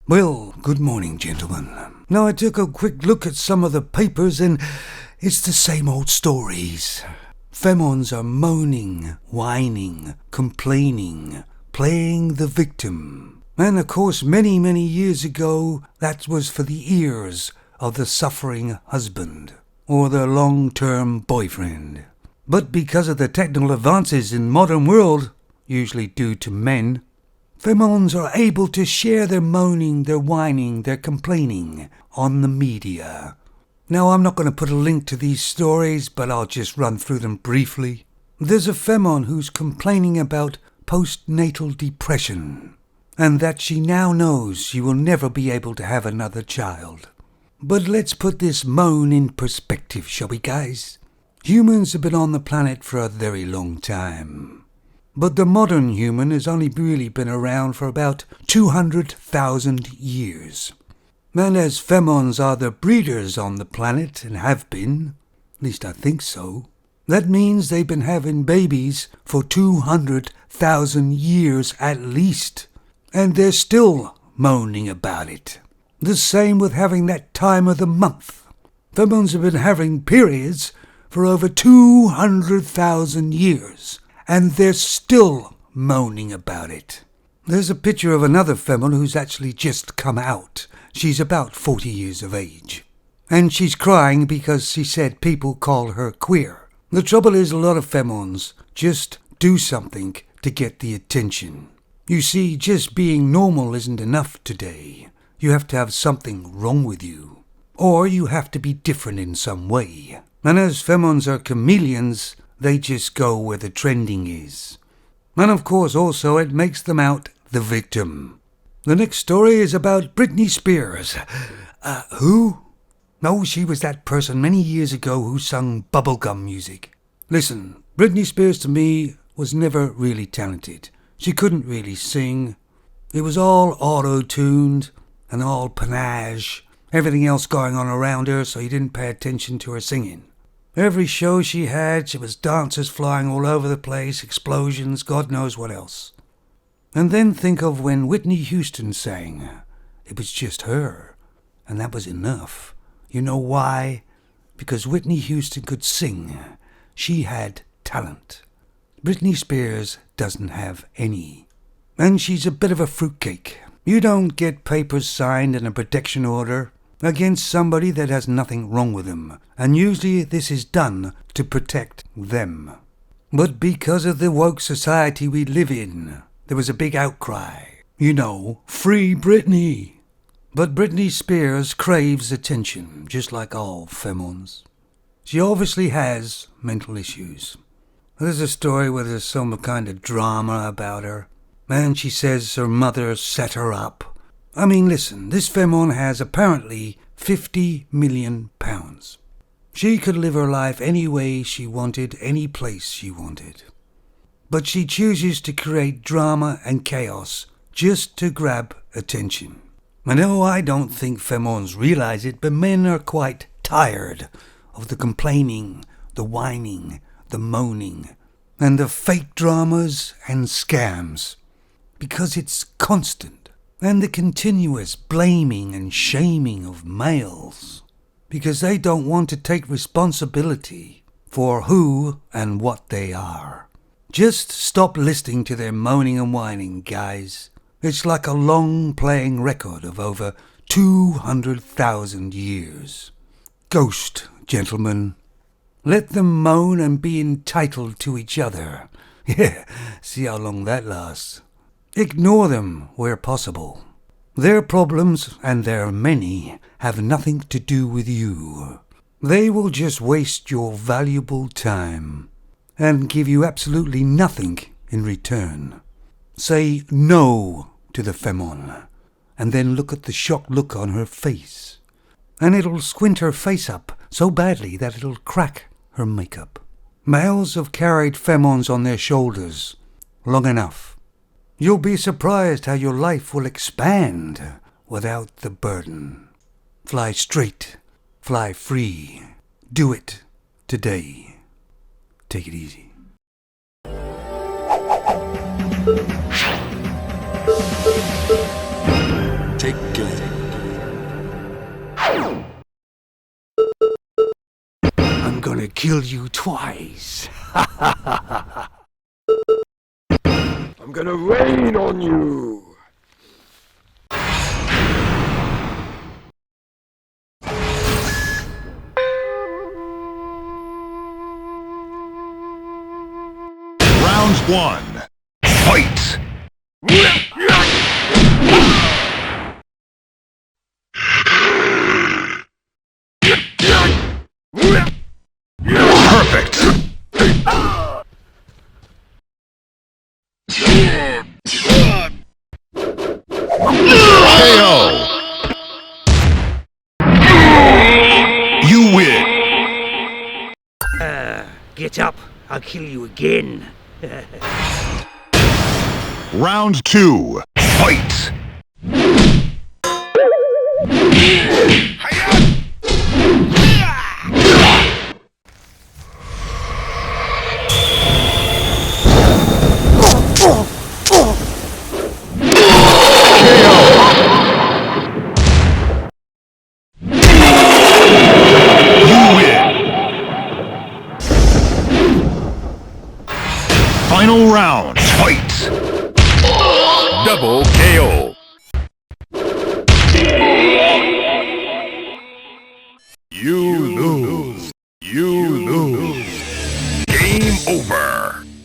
Well, good morning, gentlemen. Now, I took a quick look at some of the papers and it's the same old stories. Femons are moaning, whining, complaining, playing the victim. And of course, many, many years ago, that was for the ears of the suffering husband or the long-term boyfriend. But because of the technical advances in modern world, usually due to men, femons are able to share their moaning, their whining, their complaining on the media. Now, I'm not going to put a link to these stories, but I'll just run through them briefly. There's a femon who's complaining about postnatal depression, and that she now knows she will never be able to have another child. But let's put this moan in perspective, shall we, guys? Humans have been on the planet for a very long time. But the modern human has only really been around for about 200,000 years. And as femons are the breeders on the planet and have been, at least I think so, that means they've been having babies for 200,000 years at least. And they're still moaning about it. The same with having that time of the month. Femons have been having periods for over 200,000 years. And they're still moaning about it. There's a picture of another femon who's actually just come out. She's about 40 years of age. And she's crying because she said people call her queer. The trouble is a lot of femons just do something to get the attention. You see, just being normal isn't enough today. You have to have something wrong with you. Or you have to be different in some way. And as femons are chameleons, they just go where the trending is. And of course also it makes them out the victim. The next story is about Britney Spears. Who? No, she was that person many years ago who sung bubblegum music. Listen, Britney Spears to me was never really talented. She couldn't really sing. It was all auto-tuned and all panache. Everything else going on around her, so you didn't pay attention to her singing. Every show she had, she was dancers flying all over the place, explosions, God knows what else. And then think of when Whitney Houston sang. It was just her, and that was enough. You know why? Because Whitney Houston could sing. She had talent. Britney Spears doesn't have any. And she's a bit of a fruitcake. You don't get papers signed and a protection order against somebody that has nothing wrong with them, and usually this is done to protect them. But because of the woke society we live in, there was a big outcry. You know, free Britney. But Britney Spears craves attention, just like all femons. She obviously has mental issues. There's a story where there's some kind of drama about her, and she says her mother set her up. I mean, listen, this femon has apparently 50 million pounds. She could live her life any way she wanted, any place she wanted. But she chooses to create drama and chaos just to grab attention. I know I don't think femons realize it, but men are quite tired of the complaining, the whining, the moaning, and the fake dramas and scams. Because it's constant. And the continuous blaming and shaming of males, because they don't want to take responsibility for who and what they are. Just stop listening to their moaning and whining, guys. It's like a long playing record of over 200,000 years. Ghost, gentlemen. Let them moan and be entitled to each other. Yeah, see how long that lasts. Ignore them where possible. Their problems, and there are many, have nothing to do with you. They will just waste your valuable time and give you absolutely nothing in return. Say no to the femon, and then look at the shocked look on her face. And it'll squint her face up so badly that it'll crack her makeup. Males have carried femons on their shoulders long enough. You'll be surprised how your life will expand without the burden. Fly straight, fly free. Do it today. Take it easy. Take game. I'm gonna kill you twice. I'm gonna rain on you! Round one. Fight! Perfect! KO! You win! Get up. I'll kill you again. Round two. Fight!